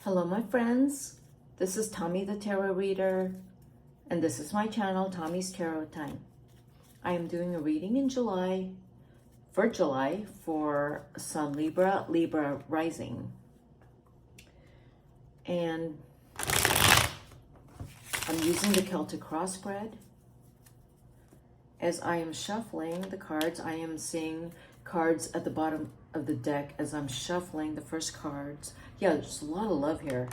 Hello, my friends. This is Tommy the Tarot Reader, and this is my channel, Tommy's Tarot Time. I am doing a reading in July for Sun Libra, Libra rising. And I'm using the Celtic crossbread. As I am shuffling the cards, I am seeing cards at the bottom of the deck as I'm shuffling the first cards. Yeah, there's a lot of love here.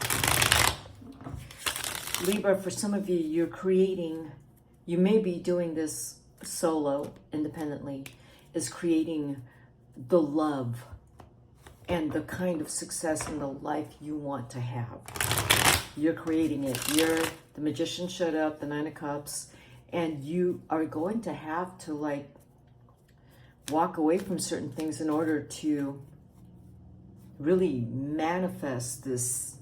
Libra, for some of you, you're creating, you may be doing this solo, independently, is creating the love and the kind of success in the life you want to have. You're creating it. The Magician showed up, the Nine of Cups, and you are going to have to walk away from certain things in order to really manifest this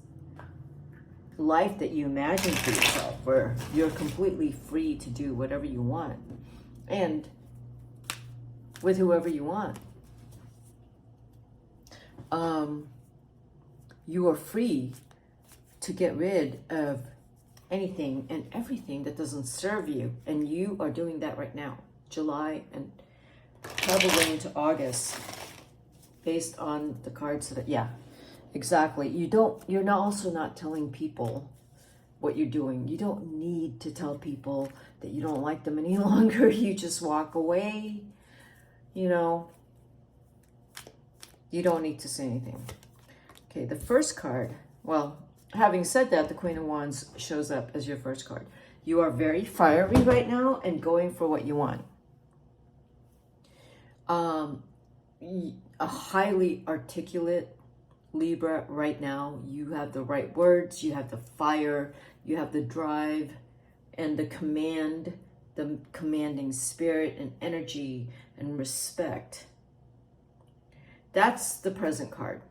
life that you imagine for yourself, where you're completely free to do whatever you want and with whoever you want. You are free to get rid of anything and everything that doesn't serve you, and you are doing that right now, July and probably into August, based on the cards that, yeah, exactly. You're not also not telling people what you're doing. You don't need to tell people that you don't like them any longer. You just walk away. You don't need to say anything. Okay, the first card, well, having said that, the Queen of Wands shows up as your first card. You are very fiery right now and going for what you want. A highly articulate Libra right now. You have the right words, you have the fire, you have the drive and the commanding spirit and energy and respect. That's the present card.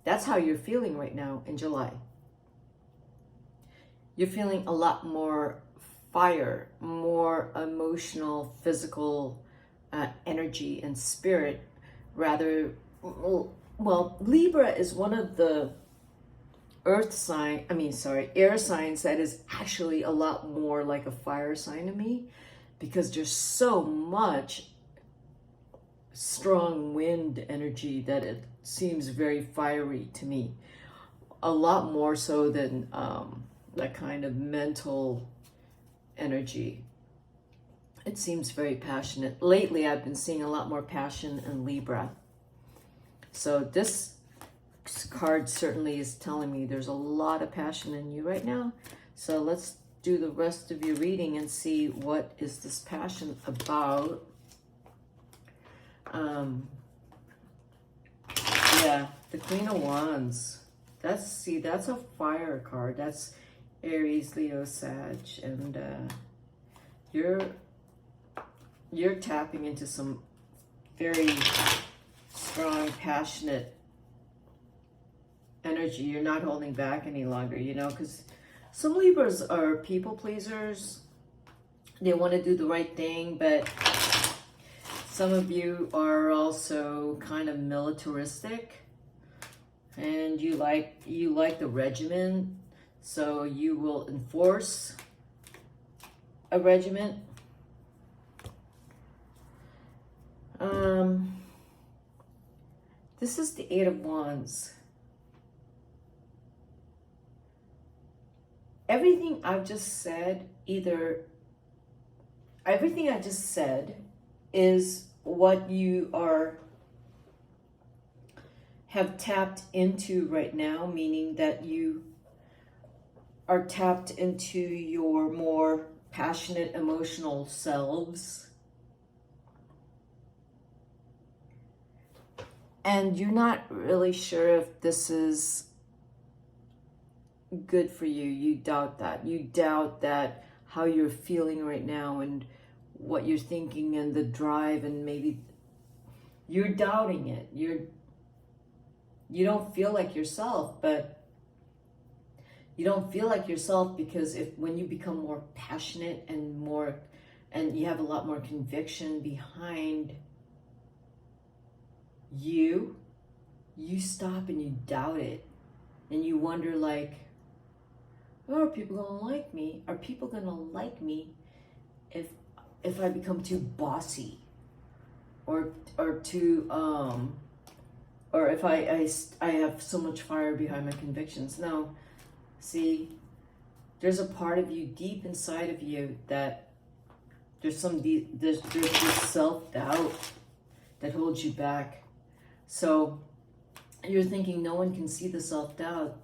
That's how you're feeling right now in July. You're feeling a lot more fire, more emotional, physical energy and spirit, rather. Well, Libra is one of the air signs that is actually a lot more like a fire sign to me, because there's so much strong wind energy that it seems very fiery to me. A lot more so than that kind of mental energy. It seems very passionate. Lately, I've been seeing a lot more passion in Libra. So this card certainly is telling me there's a lot of passion in you right now. So let's do the rest of your reading and see what is this passion about. Yeah, the Queen of Wands. That's a fire card. That's Aries, Leo, Sag, and you're tapping into some very strong, passionate energy. You're not holding back any longer, because some Libras are people pleasers. They want to do the right thing, but some of you are also kind of militaristic, and you like the regimen, so you will enforce a regiment. This is the Eight of Wands. Everything I've just said, is what you have tapped into right now, meaning that you are tapped into your more passionate, emotional selves. And you're not really sure if this is good for you. You doubt that. You doubt that how you're feeling right now and what you're thinking and the drive, and maybe you're doubting it. You don't feel like yourself, but you don't feel like yourself because when you become more passionate and you have a lot more conviction behind you stop and you doubt it. And you wonder like, oh, are people gonna like me? Are people gonna like me if I become too bossy, or too or if I have so much fire behind my convictions? No, see, there's a part of you deep inside of you that there's this self-doubt that holds you back. So you're thinking no one can see the self-doubt,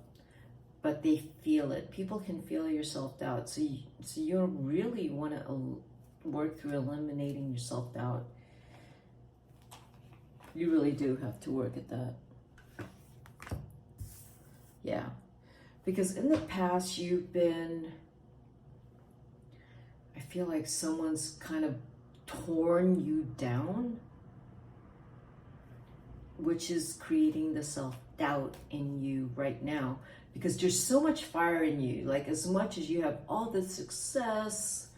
but they feel it. People can feel your self-doubt. So you really want to work through eliminating your self-doubt. You really do have to work at that. Yeah. Because in the past you've been, I feel like someone's kind of torn you down, which is creating the self-doubt in you right now. Because there's so much fire in you. Like, as much as you have all the success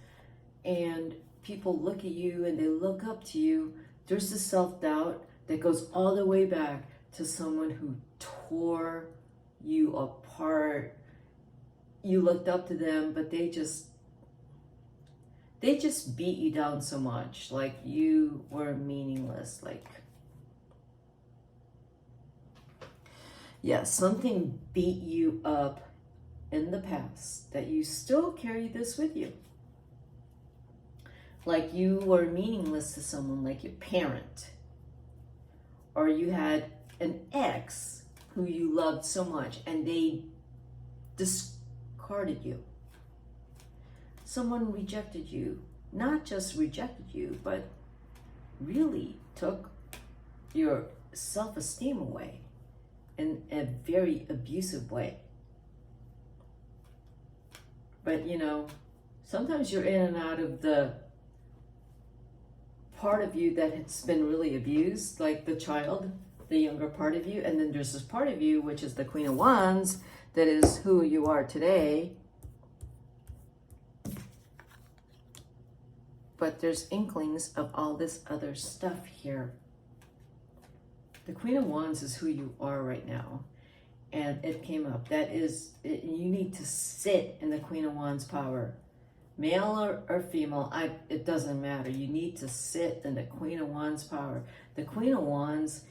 and people look at you and they look up to you, there's this self-doubt that goes all the way back to someone who tore you apart. You looked up to them, but they just beat you down so much. Like, you were meaningless. Like, yeah, something beat you up in the past that you still carry this with you. Like, you were meaningless to someone, like your parent. Or you had an ex who you loved so much and they discarded you. Someone rejected you. Not just rejected you, but really took your self-esteem away in a very abusive way. But you know, sometimes you're in and out of the part of you that has been really abused, like the child, the younger part of you, and then there's this part of you, which is the Queen of Wands, that is who you are today. But there's inklings of all this other stuff here. The Queen of Wands is who you are right now. And it came up. That is, you need to sit in the Queen of Wands power. Male or female, it doesn't matter. You need to sit in the Queen of Wands power. The Queen of Wands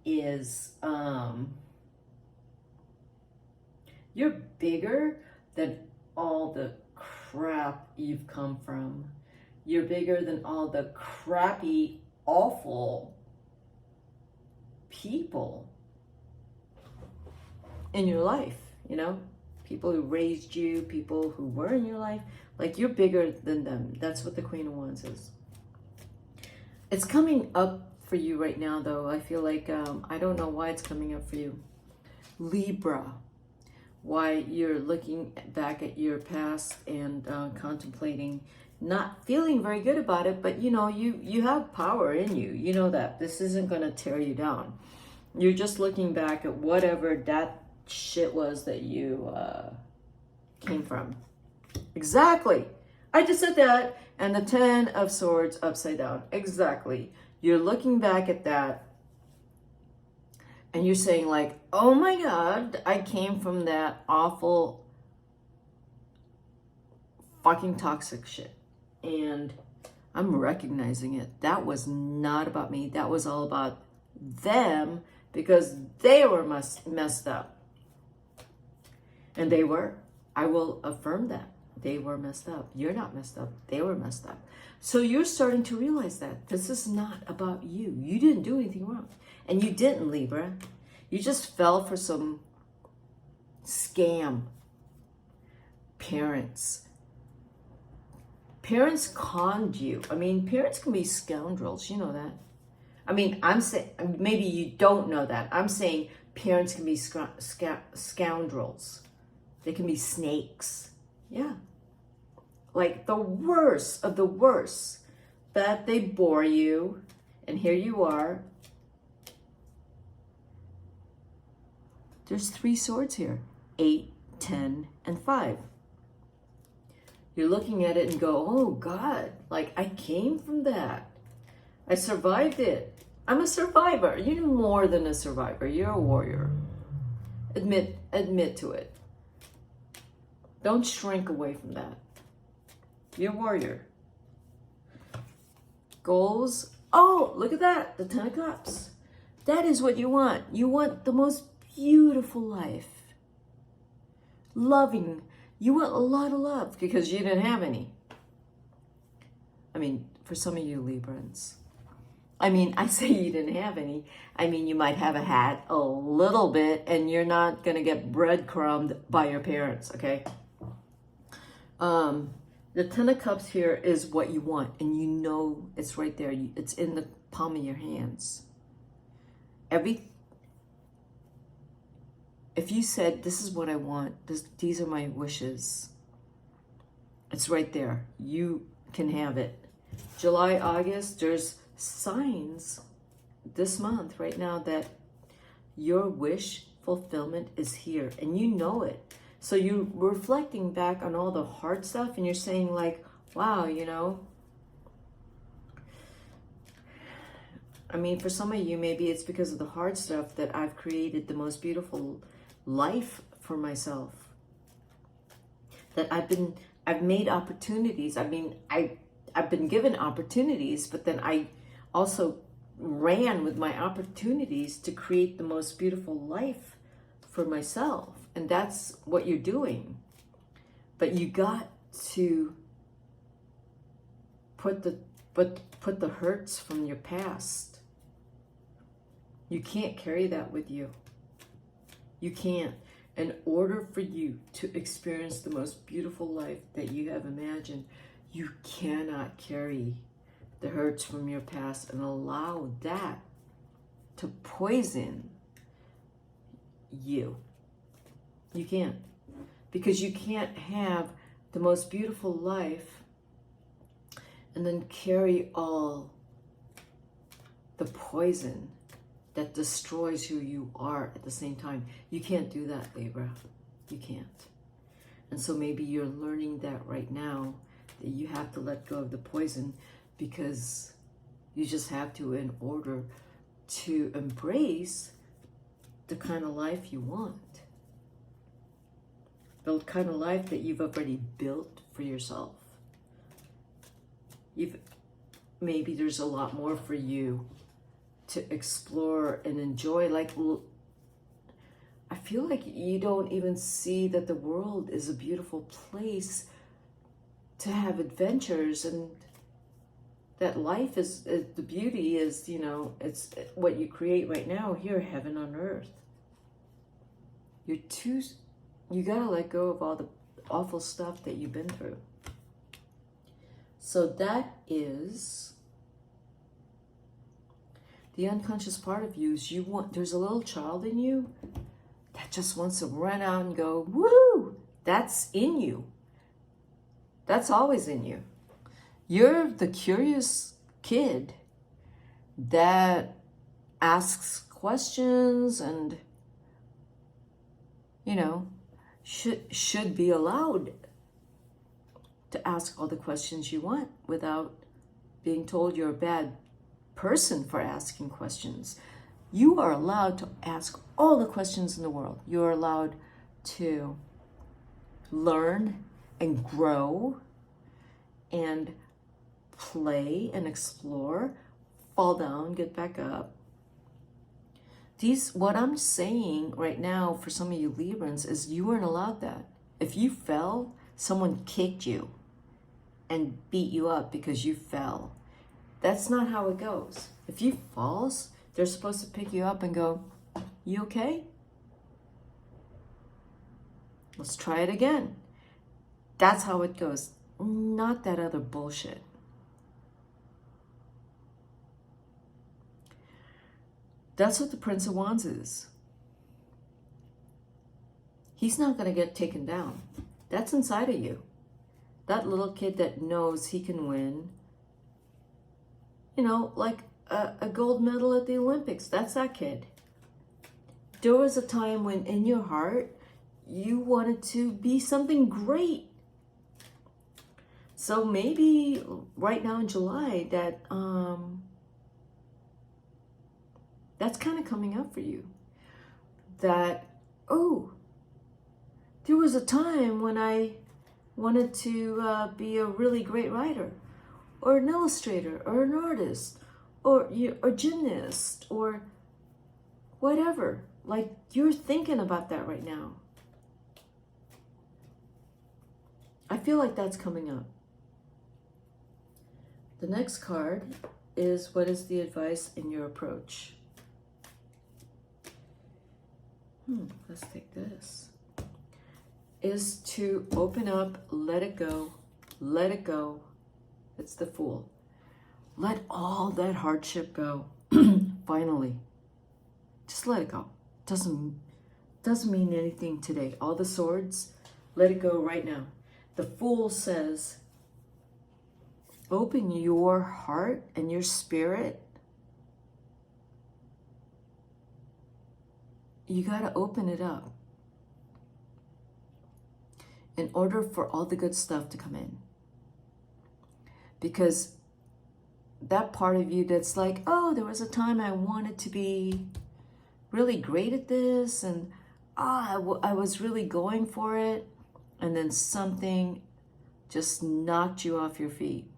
is, you're bigger than all the crap you've come from. You're bigger than all the crappy, awful people in your life, you know? People who raised you, people who were in your life. Like, you're bigger than them. That's what the Queen of Wands is. It's coming up for you right now, though. I feel like, I don't know why it's coming up for you. Libra. Why you're looking back at your past and contemplating, not feeling very good about it, but you know, you have power in you. You know that. This isn't going to tear you down. You're just looking back at whatever that shit was that you came from. Exactly. I just said that. And the 10 of Swords upside down. Exactly. You're looking back at that and you're saying like, oh my God, I came from that awful fucking toxic shit. And I'm recognizing it. That was not about me. That was all about them, because they were messed up. And they were. I will affirm that. They were messed up. You're not messed up. They were messed up. So you're starting to realize that this is not about you. You didn't do anything wrong. And you didn't, Libra. You just fell for some scam. Parents conned you. I mean, parents can be scoundrels. You know that. I mean, I'm saying, maybe you don't know that. I'm saying parents can be scoundrels. They can be snakes. Yeah. Like the worst of the worst. That they bore you. And here you are. There's 3 swords here. 8, 10, and 5. You're looking at it and go, oh God, like I came from that. I survived it. I'm a survivor. You're more than a survivor. You're a warrior. Admit Admit to it. Don't shrink away from that. You're a warrior. Goals. Oh, look at that. The 10 of Cups. That is what you want. You want the most beautiful life. Loving. You want a lot of love because you didn't have any. I mean, for some of you Librans. I mean, I say you didn't have any. I mean, you might have had a little bit and you're not going to get breadcrumbed by your parents, okay? The 10 of Cups here is what you want, and you know it's right there. It's in the palm of your hands. If you said, this is what I want, these are my wishes, it's right there. You can have it. July, August, there's signs this month right now that your wish fulfillment is here, and you know it. So you're reflecting back on all the hard stuff and you're saying like, wow, you know, I mean, for some of you, maybe it's because of the hard stuff that I've created the most beautiful life for myself. That I've made opportunities. I mean, I've been given opportunities, but then I also ran with my opportunities to create the most beautiful life for myself. And that's what you're doing. But you got to put the hurts from your past. You can't carry that with you. You can't. In order for you to experience the most beautiful life that you have imagined, you cannot carry the hurts from your past and allow that to poison you. You can't. Because you can't have the most beautiful life and then carry all the poison that destroys who you are at the same time. You can't do that, Libra. You can't. And so maybe you're learning that right now, that you have to let go of the poison because you just have to in order to embrace the kind of life you want. The kind of life that you've already built for yourself. Maybe there's a lot more for you to explore and enjoy. Like, I feel like you don't even see that the world is a beautiful place to have adventures, and that life is the beauty is, you know, it's what you create right now here, heaven on earth. You gotta let go of all the awful stuff that you've been through. So that is the unconscious part of you. There's a little child in you that just wants to run out and go, woo! That's in you. That's always in you. You're the curious kid that asks questions and, you know, should be allowed to ask all the questions you want without being told you're a bad person for asking questions. You are allowed to ask all the questions in the world. You're allowed to learn and grow and play and explore, fall down, get back up. What I'm saying right now for some of you Librans is you weren't allowed that. If you fell, someone kicked you and beat you up because you fell. That's not how it goes. If you fall, they're supposed to pick you up and go, you okay? Let's try it again. That's how it goes. Not that other bullshit. That's what the Prince of Wands is. He's not going to get taken down. That's inside of you. That little kid that knows he can win. You know, like a gold medal at the Olympics. That's that kid. There was a time when in your heart, you wanted to be something great. So maybe right now in July that that's kind of coming up for you. That, oh, There was a time when I wanted to be a really great writer, or an illustrator, or an artist, or a gymnast, or whatever. Like, you're thinking about that right now. I feel like that's coming up. The next card is, what is the advice in your approach? Let's take this. Is to open up, let it go, let it go. It's the Fool. Let all that hardship go. Finally. Just let it go. Doesn't mean anything today. All the swords, let it go right now. The Fool says, open your heart and your spirit. You got to open it up in order for all the good stuff to come in. Because that part of you that's like, oh, there was a time I wanted to be really great at this, and I was really going for it, and then something just knocked you off your feet.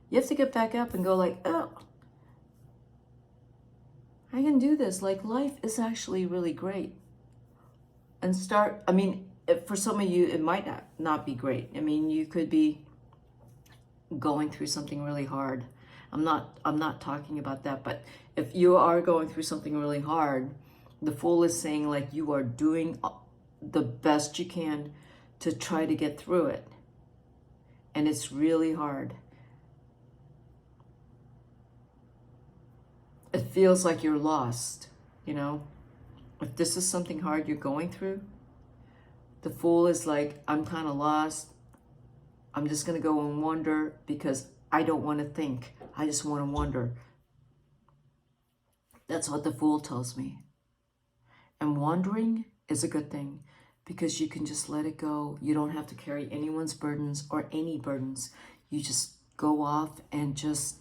You have to get back up and go like, oh, I can do this. Like, life is actually really great. And start, I mean, for some of you, it might not be great. I mean, you could be going through something really hard. I'm not talking about that, but if you are going through something really hard, the Fool is saying, like, you are doing the best you can to try to get through it. And it's really hard. It feels like you're lost, you know? If this is something hard you're going through, the Fool is like, I'm kind of lost. I'm just going to go and wonder because I don't want to think. I just want to wonder. That's what the Fool tells me. And wandering is a good thing because you can just let it go. You don't have to carry anyone's burdens or any burdens. You just go off and just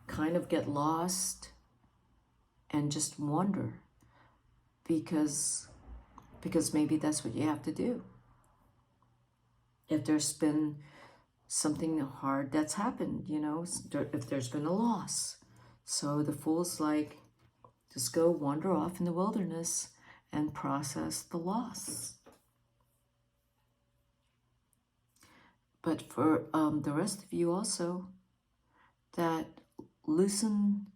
kind of get lost and just wonder because maybe that's what you have to do. If there's been something hard that's happened, you know, if there's been a loss. So the Fool's like, just go wander off in the wilderness and process the loss. But for the rest of you also, that loosen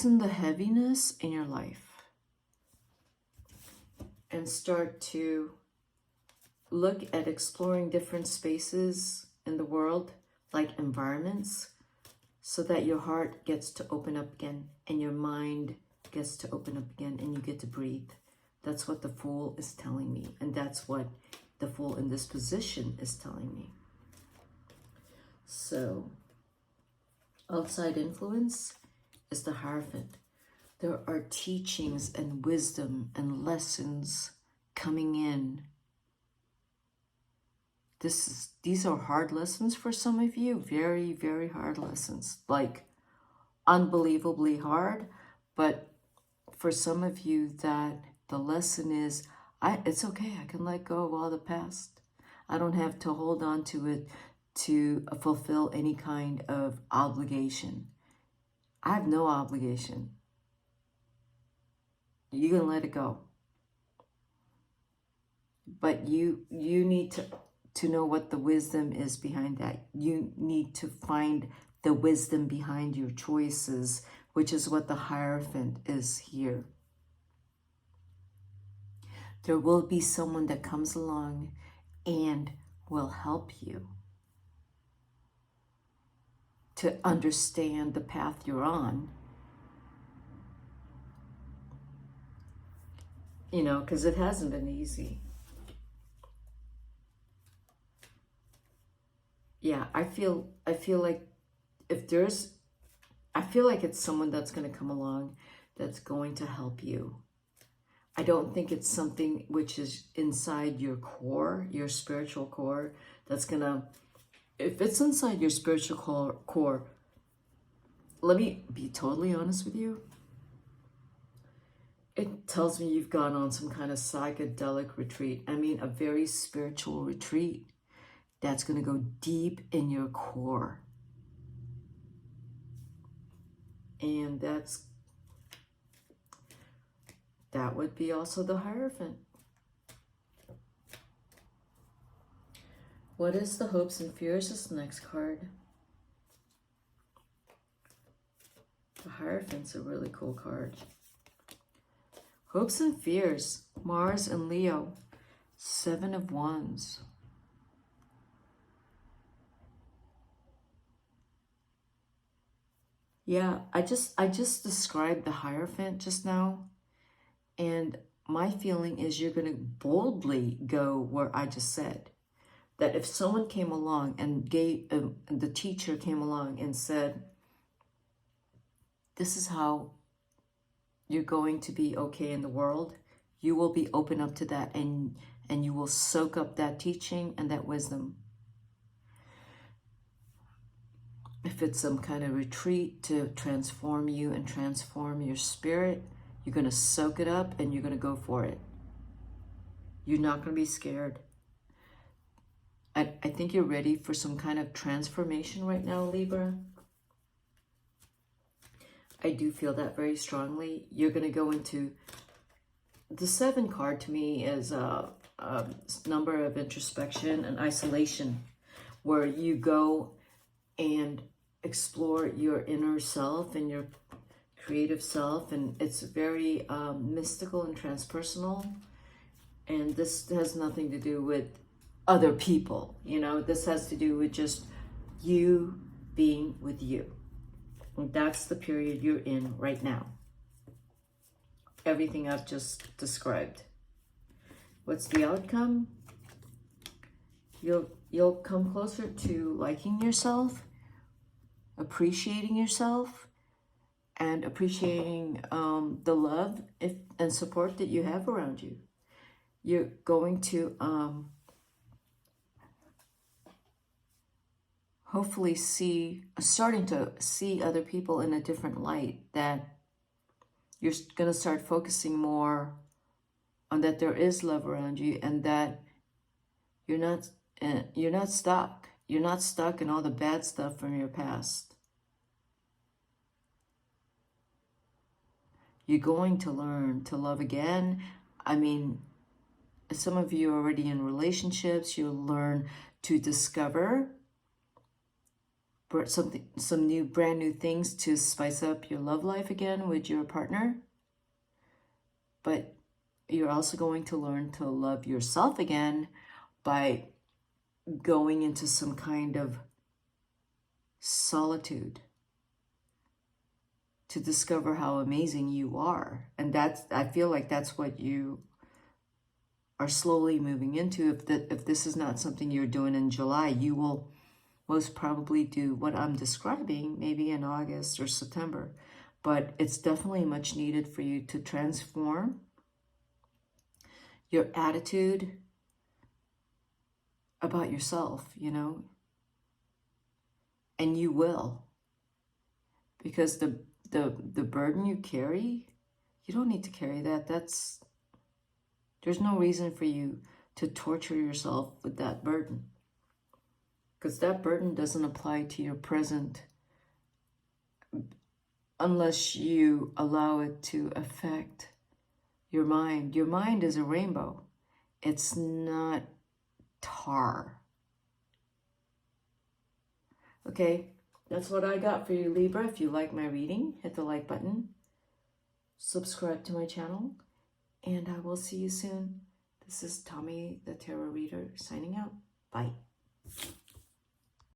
the heaviness in your life and start to look at exploring different spaces in the world, like environments, so that your heart gets to open up again and your mind gets to open up again and you get to breathe. That's what the Fool is telling me, and that's what the Fool in this position is telling me. So, outside influence is the Hierophant. There are teachings and wisdom and lessons coming in. These are hard lessons for some of you. Very, very hard lessons. Like, unbelievably hard. But for some of you, that the lesson is, it's okay. I can let go of all the past. I don't have to hold on to it to fulfill any kind of obligation. I have no obligation. You can let it go. But you need to know what the wisdom is behind that. You need to find the wisdom behind your choices, which is what the Hierophant is here. There will be someone that comes along and will help you to understand the path you're on. You know, because it hasn't been easy. Yeah, I feel like I feel like it's someone that's going to come along that's going to help you. I don't think it's something which is inside your core, your spiritual core, that's going to, if it's inside your spiritual core, let me be totally honest with you. It tells me you've gone on some kind of psychedelic retreat. I mean, a very spiritual retreat that's going to go deep in your core. And that would be also the Hierophant. What is the hopes and fears? This next card. The Hierophant's a really cool card. Hopes and fears. Mars and Leo. 7 of Wands. Yeah, I just described the Hierophant just now. And my feeling is you're going to boldly go where I just said. That if someone came along and the teacher came along and said, this is how you're going to be okay in the world, you will be open up to that, and you will soak up that teaching and that wisdom. If it's some kind of retreat to transform you and transform your spirit, you're going to soak it up and you're going to go for it. You're not going to be scared. I think you're ready for some kind of transformation right now, Libra. I do feel that very strongly. You're going to go into... The 7 card to me is a number of introspection and isolation, where you go and explore your inner self and your creative self, and it's very mystical and transpersonal. And this has nothing to do with other people, you know. This has to do with just you being with you. And that's the period you're in right now. Everything I've just described. What's the outcome? You'll come closer to liking yourself, appreciating yourself, and appreciating the love and support that you have around you. You're going to hopefully starting to see other people in a different light, that you're going to start focusing more on that there is love around you, and that you're not stuck. You're not stuck in all the bad stuff from your past. You're going to learn to love again. I mean, some of you are already in relationships. You'll learn to discover some brand new things to spice up your love life again with your partner. But you're also going to learn to love yourself again by going into some kind of solitude to discover how amazing you are. And I feel like that's what you are slowly moving into. If this is not something you're doing in July, you will most probably do what I'm describing maybe in August or September. But it's definitely much needed for you to transform your attitude about yourself, you know. And you will. Because the burden you carry, you don't need to carry that. There's no reason for you to torture yourself with that burden. Because that burden doesn't apply to your present unless you allow it to affect your mind. Your mind is a rainbow. It's not tar. Okay, that's what I got for you, Libra. If you like my reading, hit the like button. Subscribe to my channel. And I will see you soon. This is Tommy, the Tarot Reader, signing out. Bye.